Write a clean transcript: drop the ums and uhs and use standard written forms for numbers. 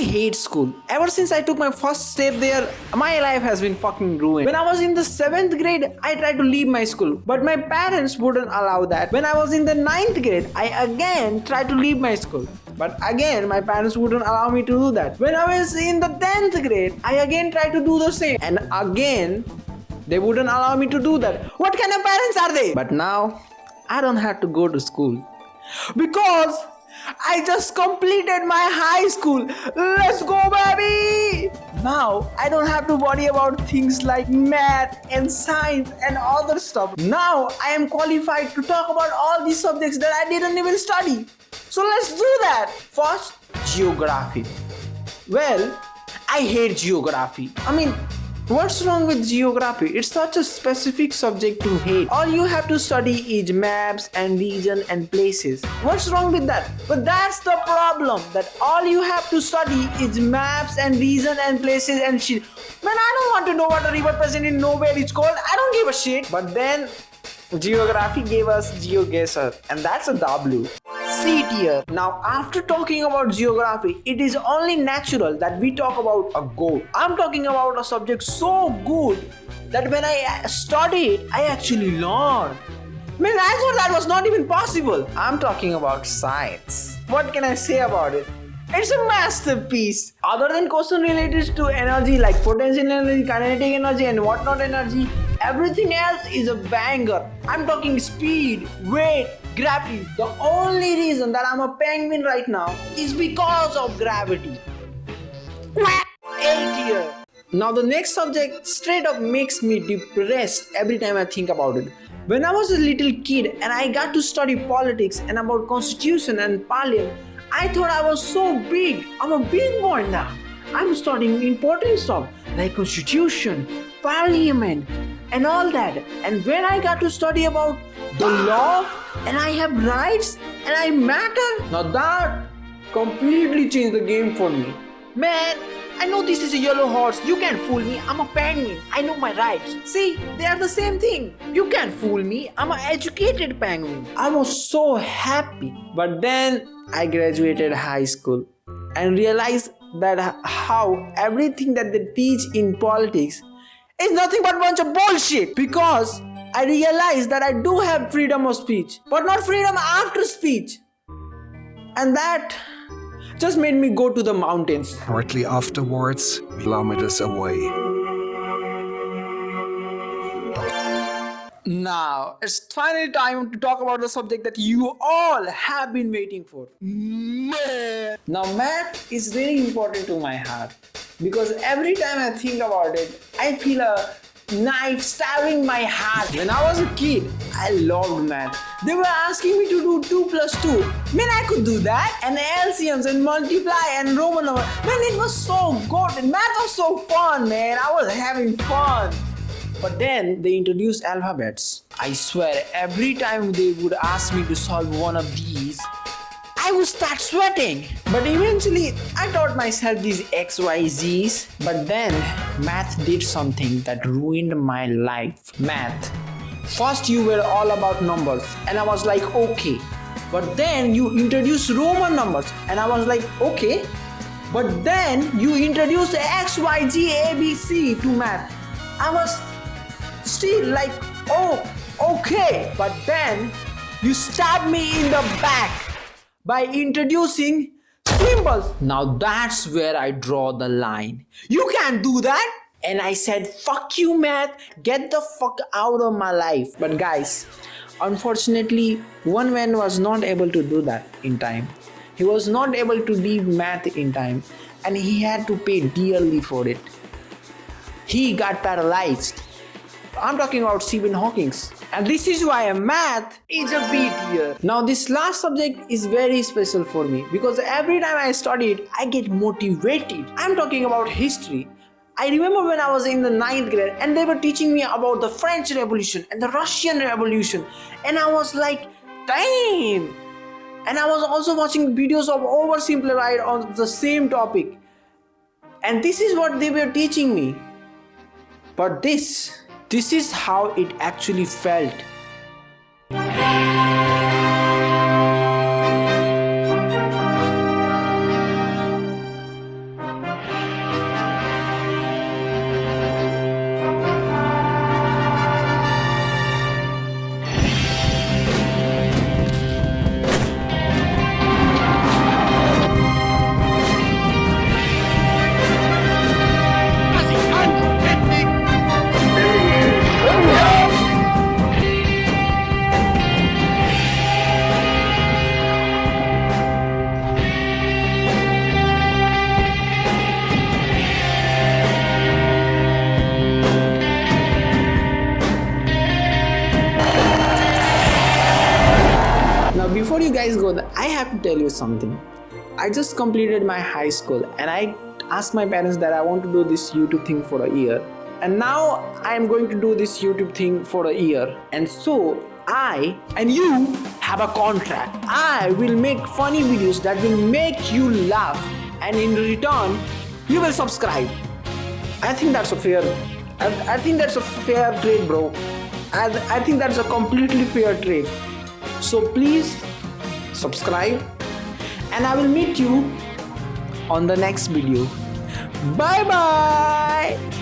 hate school. Ever since I took my first step there, my life has been fucking ruined. When I was in the 7th grade, I tried to leave my school, but my parents wouldn't allow that. When I was in the 9th grade, I again tried to leave my school, but again my parents wouldn't allow me to do that. When I was in the 10th grade, I again tried to do the same, and again they wouldn't allow me to do that. What kind of parents are they? But now I don't have to go to school because I just completed my high school. Let's go, baby! Now I don't have to worry about things like math and science and other stuff. Now I am qualified to talk about all these subjects that I didn't even study. So let's do that. First, geography. Well, I hate geography. What's wrong with geography? It's such a specific subject to hate. All you have to study is maps and region and places. What's wrong with that? But that's the problem, that all you have to study is maps and region and places and shit. Man, I don't want to know what a river present in nowhere is called. I don't give a shit. But then geography gave us GeoGuessr, and that's a W. C tier. Now, after talking about geography, it is only natural that we talk about a goal. I'm talking about a subject so good that when I studied, I actually learned. Man, I thought that was not even possible. I'm talking about science. What can I say about it? It's a masterpiece. Other than question related to energy like potential energy, kinetic energy and whatnot energy, everything else is a banger. I'm talking speed, weight, gravity. The only reason that I'm a penguin right now is because of gravity. A tier. Now the next subject straight up makes me depressed every time I think about it. When I was a little kid and I got to study politics and about constitution and parliament, I thought I was so big. I'm a big boy now. I'm studying important stuff like constitution, parliament and all that. And when I got to study about the law and I have rights and I matter, now that completely changed the game for me. Man, I know this is a yellow horse. You can't fool me. I'm a penguin. I know my rights. See, they are the same thing. You can't fool me. I'm an educated penguin. I was so happy. But then I graduated high school and realized that how everything that they teach in politics is nothing but a bunch of bullshit. Because I realized that I do have freedom of speech, but not freedom after speech. And that just made me go to the mountains. Shortly afterwards, kilometers away. Now, it's finally time to talk about the subject that you all have been waiting for. Math. Now, math is really important to my heart because every time I think about it, I feel a knife stabbing my heart. When I was a kid, I loved math. They were asking me to do 2 plus 2. Man, I could do that. And LCMs and multiply and Roman number. Man, it was so good. And math was so fun, man. I was having fun. But then they introduced alphabets. I swear, every time they would ask me to solve one of these, I would start sweating. But eventually, I taught myself these XYZs. But then, math did something that ruined my life. Math. First, you were all about numbers, and I was like, okay. But then, you introduced Roman numbers, and I was like, okay. But then, you introduced XYZ ABC to math. I was still like, oh, okay. But then, you stabbed me in the back by introducing symbols. Now that's where I draw the line. You can't do that. And I said, fuck you, math. Get the fuck out of my life. But guys, unfortunately, one man was not able to do that in time. He was not able to leave math in time. And he had to pay dearly for it. He got paralyzed. I'm talking about Stephen Hawking. And this is why math is a B tier. Now this last subject is very special for me because every time I study it, I get motivated. I'm talking about history. I remember when I was in the 9th grade and they were teaching me about the French Revolution and the Russian Revolution. And I was like, damn. And I was also watching videos of oversimplified on the same topic. And this is what they were teaching me. But this is how it actually felt. before that, I have to tell you something. I just completed my high school and I asked my parents that I want to do this YouTube thing for a year. And now I am going to do this YouTube thing for a year. And so I and you have a contract. I will make funny videos that will make you laugh, and in return, you will subscribe. I think that's a fair. I think that's a fair trade, bro. I think that's a completely fair trade. So please subscribe, and I will meet you on the next video. Bye bye.